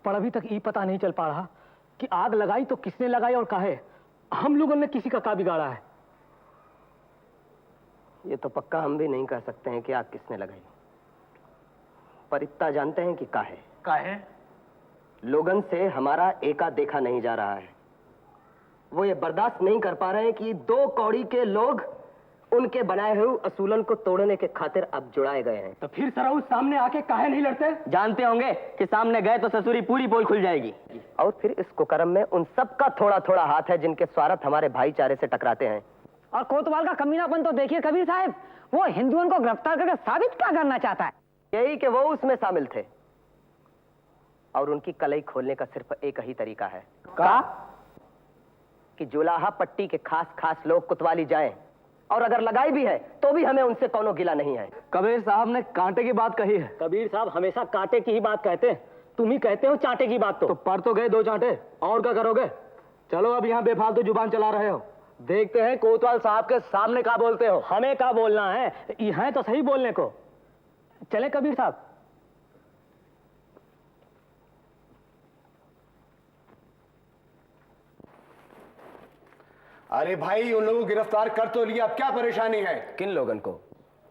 पर अभी तक ये पता नहीं चल पा रहा कि आग लगाई तो किसने लगाई और काहे। हम लोगों ने किसी का बिगाड़ा है। ये तो पक्का हम भी नहीं कह सकते हैं कि आग किसने लगाई, पर इतना जानते हैं कि काहे। लोगन से हमारा एका देखा नहीं जा रहा है। वो ये बर्दाश्त नहीं कर पा रहे हैं कि 2 कौड़ी के लोग उनके बनाए हुए असूलन को तोड़ने के खातिर अब जुड़ाए गए हैं। तो फिर सराउ सामने आके काहे नहीं लड़ते? जानते होंगे कि सामने गए तो ससुरी पूरी पोल खुल जाएगी। और फिर इस कुकर्म में उन सबका थोड़ा थोड़ा हाथ है जिनके स्वार्थ हमारे भाईचारे से टकराते हैं। और कोतवाल का कमीनापन तो देखिए कबीर साहब, वो हिंदुओं को गिरफ्तार करके साबित क्या करना चाहता है? यही कि वो उसमें शामिल थे और उनकी कलई खोलने का सिर्फ एक ही तरीका है कि जुलाहा पट्टी के खास खास लोग कुतवाली जाएं, और अगर लगाई भी है तो भी हमें उनसे कोनो गिला नहीं है। कबीर साहब ने कांटे की बात कही है। कबीर साहब हमेशा कांटे की ही बात कहते हैं, तुम ही कहते हो चांटे की बात। तो पर तो गए 2 चांटे, और क्या करोगे? चलो अब यहाँ बेफालतू जुबान चला रहे हो, देखते हैं कोतवाल साहब के सामने क्या बोलते हो। हमें क्या बोलना है, यहाँ तो सही बोलने को। चले कबीर साहब। अरे भाई, उन लोगों को गिरफ्तार कर तो लिया, अब क्या परेशानी है? किन लोगन को?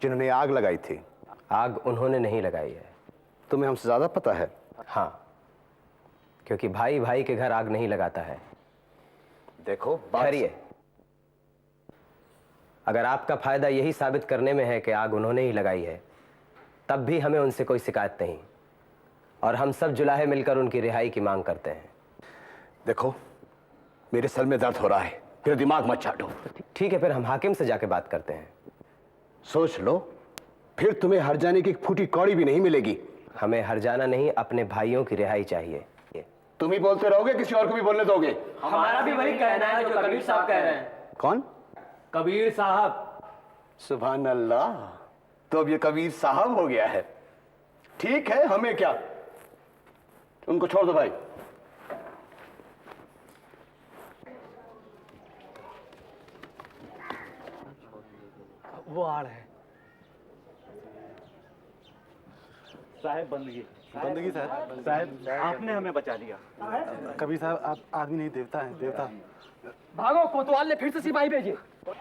जिन्होंने आग लगाई थी। आग उन्होंने नहीं लगाई है। तुम्हें हमसे ज्यादा पता है। हाँ, क्योंकि भाई भाई के घर आग नहीं लगाता है। देखो ठहरिए, अगर आपका फायदा यही साबित करने में है कि आग उन्होंने ही लगाई है, तब भी हमें उनसे कोई शिकायत नहीं, और हम सब जुलाहे मिलकर उनकी रिहाई की मांग करते हैं। देखो, मेरे सर में दर्द हो रहा है, मेरा दिमाग मत चाटो। ठीक है, फिर हम हाकिम से जाके बात करते हैं। सोच लो, फिर तुम्हें हर जाने की फूटी कौड़ी भी नहीं मिलेगी। हमें हर जाना नहीं, अपने भाइयों की रिहाई चाहिए। तुम ही बोलते रहोगे, किसी और को भी बोलने दोगे? हमारा भी वही कहना है जो कबीर साहब कह रहे हैं। कौन? कबीर साहब। सुभान अल्लाह, तो अब ये कबीर साहब हो गया है। ठीक है, हमें क्या, उनको छोड़ दो भाई। वो आ रहे हैं। साहब बंदगी साहब आपने हमें बचा लिया। कबीर साहब, आप आदमी नहीं देवता हैं, देवता। भागो, कोतवाल ने फिर से सिपाही भेजे।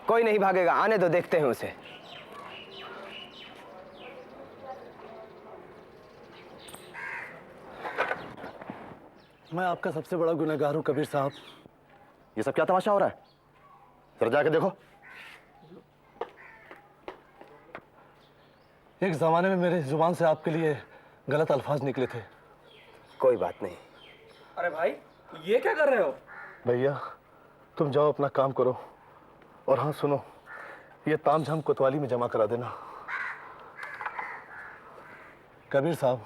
कोई नहीं भागेगा, आने दो, देखते हैं उसे। मैं आपका सबसे बड़ा गुनहगार हूँ कबीर साहब। ये सब क्या तमाशा हो रहा है? जरा जाके देखो। एक जमाने में मेरे जुबान से आपके लिए गलत अल्फाज निकले थे। कोई बात नहीं। अरे भाई, ये क्या कर रहे हो? भैया, तुम जाओ अपना काम करो, और हाँ सुनो, ये तामझाम कोतवाली में जमा करा देना। कबीर साहब,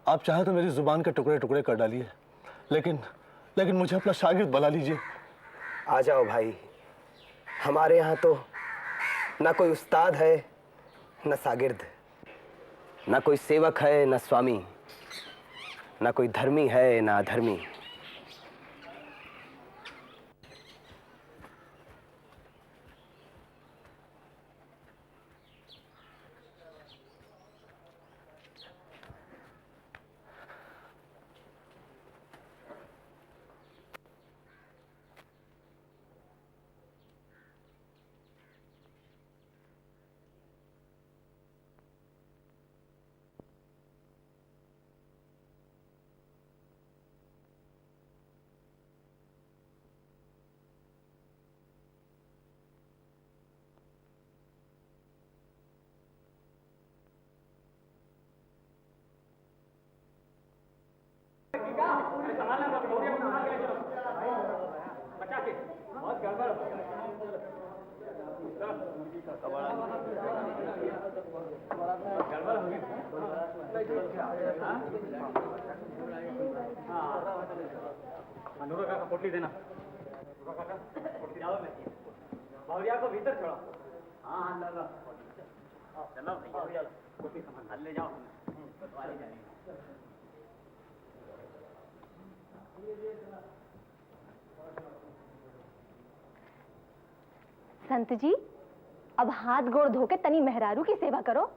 आप चाहे तो मेरी जुबान के टुकड़े टुकड़े कर डालिए, लेकिन मुझे अपना शागिर्द बना लीजिए। आ जाओ भाई, हमारे यहाँ तो ना कोई उस्ताद है न शागिर्द, ना कोई सेवक है न स्वामी, ना कोई धर्मी है ना अधर्मी। अनुराग का पोटली देना। भैया को भीतर छोड़ो। हाँ हाँ, लो चलो भैया, पोटली संभाल ले जाओ। संत जी, अब हाथ गोड़ धो के तनी मेहरारू की सेवा करो।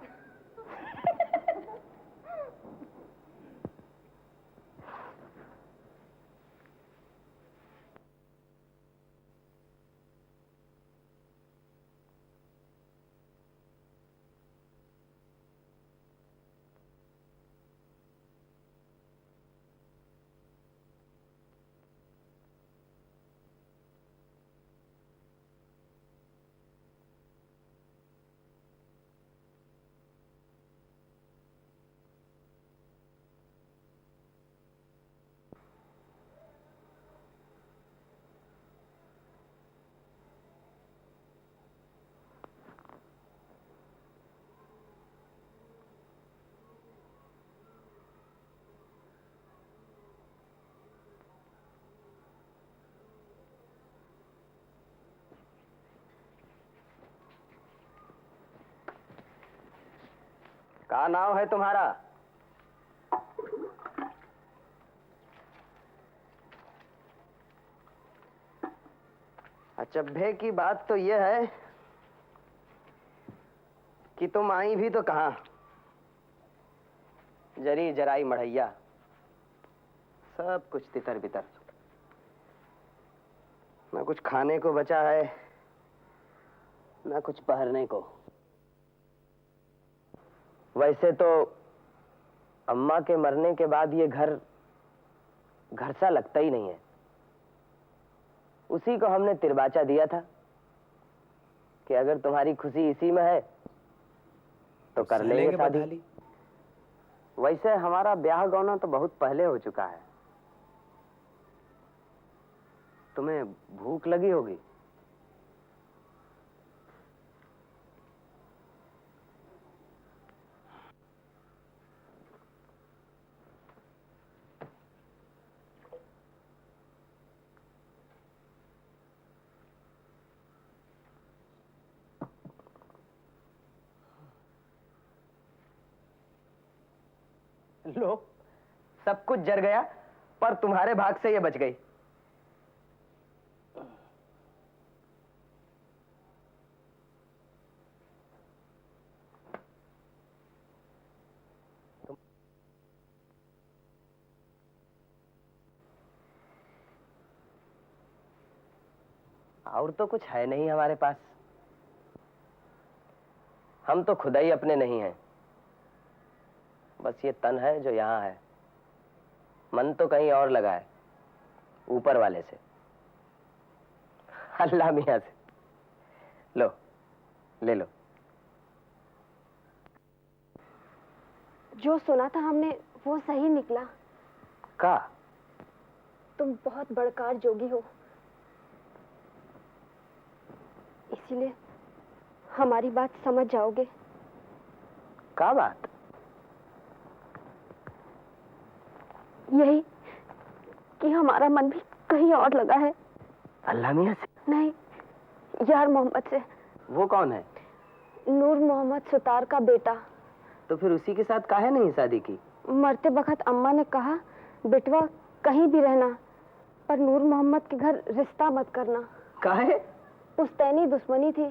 का नाम है तुम्हारा? अचंभे की बात तो यह है कि तुम आई भी तो कहां, जरी जराई मढ़ैया, सब कुछ तितर बितर, ना कुछ खाने को बचा है ना कुछ पहनने को। वैसे तो अम्मा के मरने के बाद ये घर घर सा लगता ही नहीं है। उसी को हमने तिरबाचा दिया था कि अगर तुम्हारी खुशी इसी में है तो कर लेंगे शादी। वैसे हमारा ब्याह गौना तो बहुत पहले हो चुका है। तुम्हें भूख लगी होगी। लो, सब कुछ जर गया, पर तुम्हारे भाग से ये बच गई। और तो कुछ है नहीं हमारे पास। हम तो खुदा ही अपने नहीं हैं। बस ये तन है जो यहां है, मन तो कहीं और लगा है, ऊपर वाले से, अल्लाह मियां से। लो, ले लो। जो सुना था हमने वो सही निकला। का? तुम बहुत बड़कार जोगी हो, इसीलिए हमारी बात समझ जाओगे। का बात? यही कि हमारा मन भी कहीं और लगा है। अल्लाह मियां से? नहीं, यार मोहम्मद से। वो कौन है? नूर मोहम्मद सुतार का बेटा। तो फिर उसी के साथ काहे नहीं शादी की? मरते वक्त अम्मा ने कहा, बेटवा कहीं भी रहना, पर नूर मोहम्मद के घर रिश्ता मत करना। काहे? पुश्तैनी दुश्मनी थी।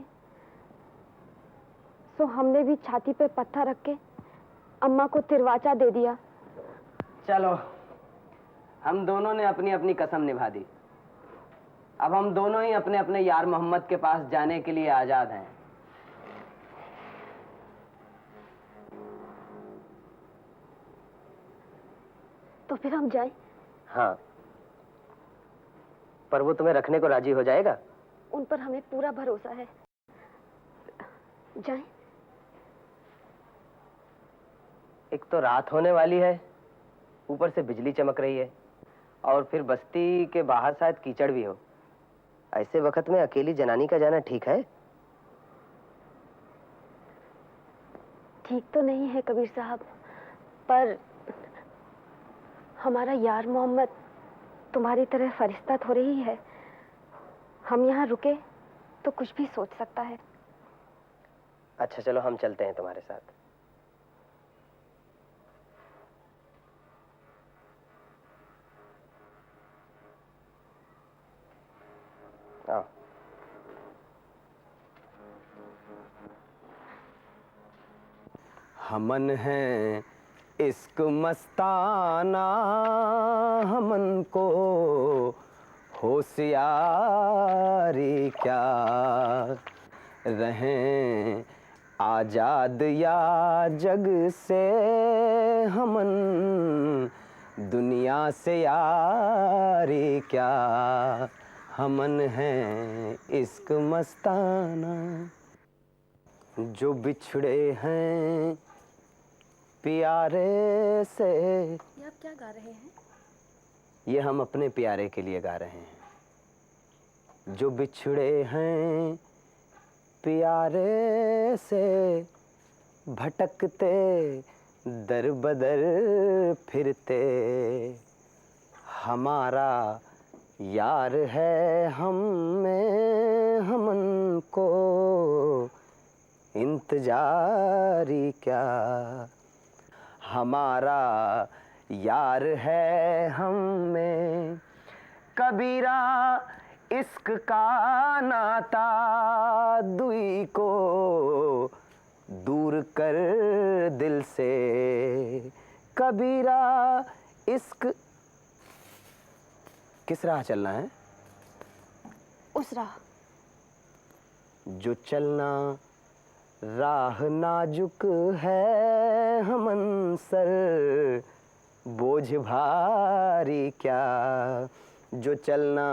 सो हमने भी छाती पे पत्थर रख के अम्मा को तिरवाचा दे दिया। चलो, हम दोनों ने अपनी अपनी कसम निभा दी। अब हम दोनों ही अपने अपने यार मोहम्मद के पास जाने के लिए आजाद हैं। तो फिर हम जाएं? हाँ, पर वो तुम्हें रखने को राजी हो जाएगा? उन पर हमें पूरा भरोसा है। जाएं? एक तो रात होने वाली है, ऊपर से बिजली चमक रही है, और फिर बस्ती के बाहर शायद कीचड़ भी हो। ऐसे वक्त में अकेली जनानी का जाना ठीक है? ठीक तो नहीं है कबीर साहब, पर हमारा यार मोहम्मद तुम्हारी तरह फरिश्ता थोड़ी ही है। हम यहाँ रुके तो कुछ भी सोच सकता है। अच्छा चलो, हम चलते हैं तुम्हारे साथ। आओ। हमन है इश्क मस्ताना, हमन को होशियारी क्या, रहें आजाद या जग से, हमन दुनिया से यारी क्या, हमन है इश्क मस्ताना। जो बिछड़े हैं प्यारे से। ये आप क्या गा रहे हैं? ये हम अपने प्यारे के लिए गा रहे हैं। जो बिछड़े हैं प्यारे से, भटकते दर बदर फिरते, हमारा यार है हम में, हमन को इंतजारी क्या। हमारा यार है हम में। कबीरा इश्क का नाता दुई को दूर कर दिल से। कबीरा इश्क। किस राह चलना है? उस राह। जो चलना राह नाजुक है हमन सर, बोझ भारी क्या। जो चलना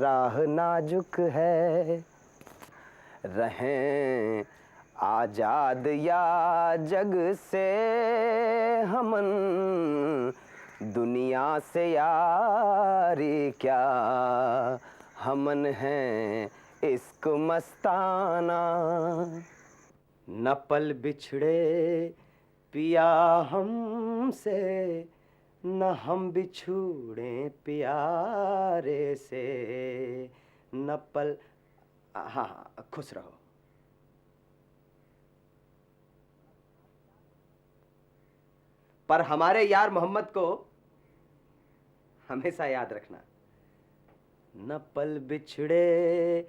राह नाजुक है, रहें आजाद या जग से हमन, दुनिया से यारी क्या। हमन हैं इश्क मस्ताना, न पल बिछड़े पिया हमसे, न हम बिछुड़े प्यारे से। न पल। हाँ, खुश रहो। पर हमारे यार मोहम्मद को हमेशा याद रखना। न पल बिछड़े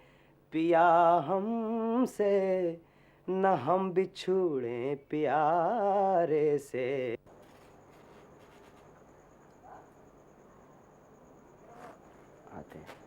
पिया हमसे, न हम बिछुड़े प्यारे से। आते हैं।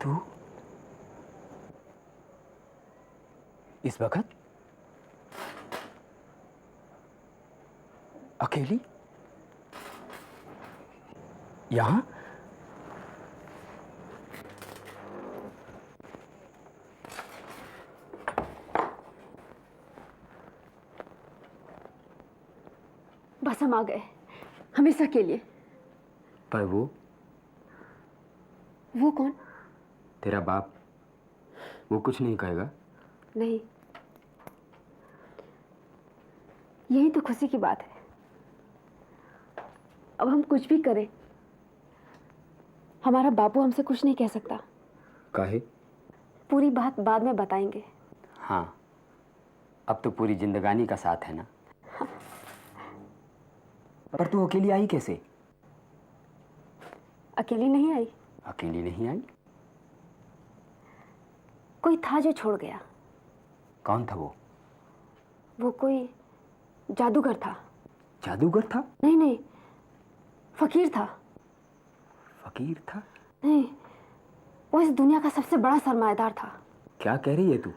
तू इस वक्त अकेली यहां? बस हम आ गए, हमेशा के लिए। पर वो कौन? तेरा बाप, वो कुछ नहीं कहेगा? नहीं, यही तो खुशी की बात है। अब हम कुछ भी करें, हमारा बापू हमसे कुछ नहीं कह सकता। काहे? पूरी बात बाद में बताएंगे। हाँ, अब तो पूरी जिंदगानी का साथ है ना। हाँ। पर तू अकेली आई कैसे? अकेली नहीं आई। अकेली नहीं आई? कोई था जो छोड़ गया। कौन था वो? वो कोई जादूगर था। जादूगर था? नहीं नहीं, फकीर था। फकीर था? नहीं, वो इस दुनिया का सबसे बड़ा सरमाएदार था। क्या कह रही है तू?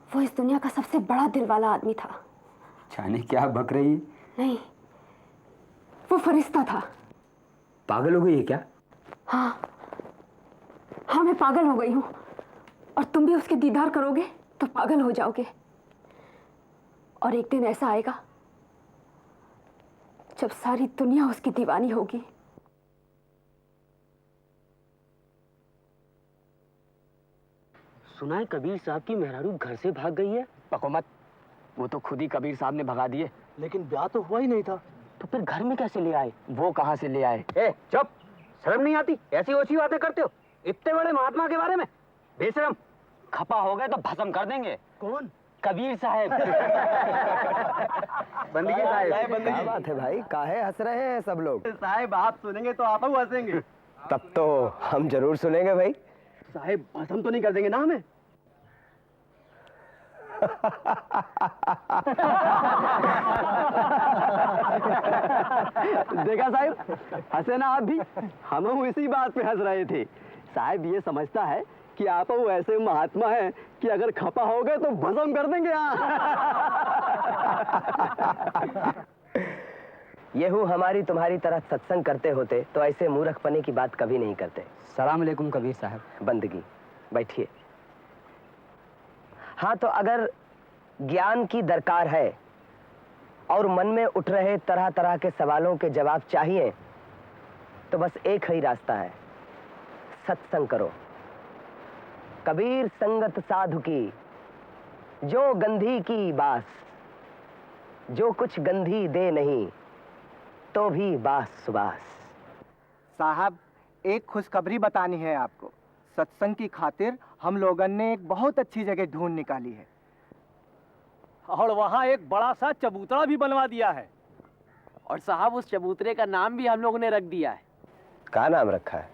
वो इस दुनिया का सबसे बड़ा दिल वाला आदमी था। जाने क्या बक रही है? नहीं, वो फरिश्ता था। पागल हो गई है क्या? हाँ, मैं पागल हो गई हूँ, और तुम भी उसके दीदार करोगे तो पागल हो जाओगे। और एक दिन ऐसा आएगा जब सारी दुनिया उसकी दीवानी होगी। सुना है कबीर साहब की मेहरारू घर से भाग गई है। पको मत, वो तो खुद ही कबीर साहब ने भगा दिए। लेकिन ब्याह तो हुआ ही नहीं था, तो फिर घर में कैसे ले आए? वो कहाँ से ले आए? ए, चुप! शर्म नहीं आती? ऐसी ओछी बातें करते हो इतने बड़े महात्मा के बारे में? बेशरम! खपा हो गए तो भस्म कर देंगे। कौन? कबीर साहब। बंदगी साहब। क्या बात है भाई, काहे हंस रहे हैं सब लोग? साहब, आप सुनेंगे तो आप हंसेंगे। तब तो हम जरूर सुनेंगे भाई। साहब, भस्म तो नहीं कर देंगे ना हमें? देखा साहब, हंसे ना आप भी। हम इसी बात पे हंस रहे थे। साहब ये समझता है कि आप वो ऐसे महात्मा हैं कि अगर खपा हो गए तो भस्म कर देंगे। ये हूँ हमारी तुम्हारी तरह सत्संग करते होते तो ऐसे मूर्खपने की बात कभी नहीं करते। सलाम अलैकुम कबीर साहब। बंदगी, बैठिए। हाँ, तो अगर ज्ञान की दरकार है और मन में उठ रहे तरह तरह के सवालों के जवाब चाहिए तो बस एक ही रास्ता है, सत्संग करो। कबीर संगत साधु की, जो गंधी की बास, जो कुछ गंधी दे नहीं तो भी बास सुबास। साहब, एक खुशखबरी बतानी है आपको। सत्संग की खातिर हम लोगन ने एक बहुत अच्छी जगह ढूंढ निकाली है और वहाँ एक बड़ा सा चबूतरा भी बनवा दिया है। और साहब उस चबूतरे का नाम भी हम लोगों ने रख दिया है। क्या नाम रखा है?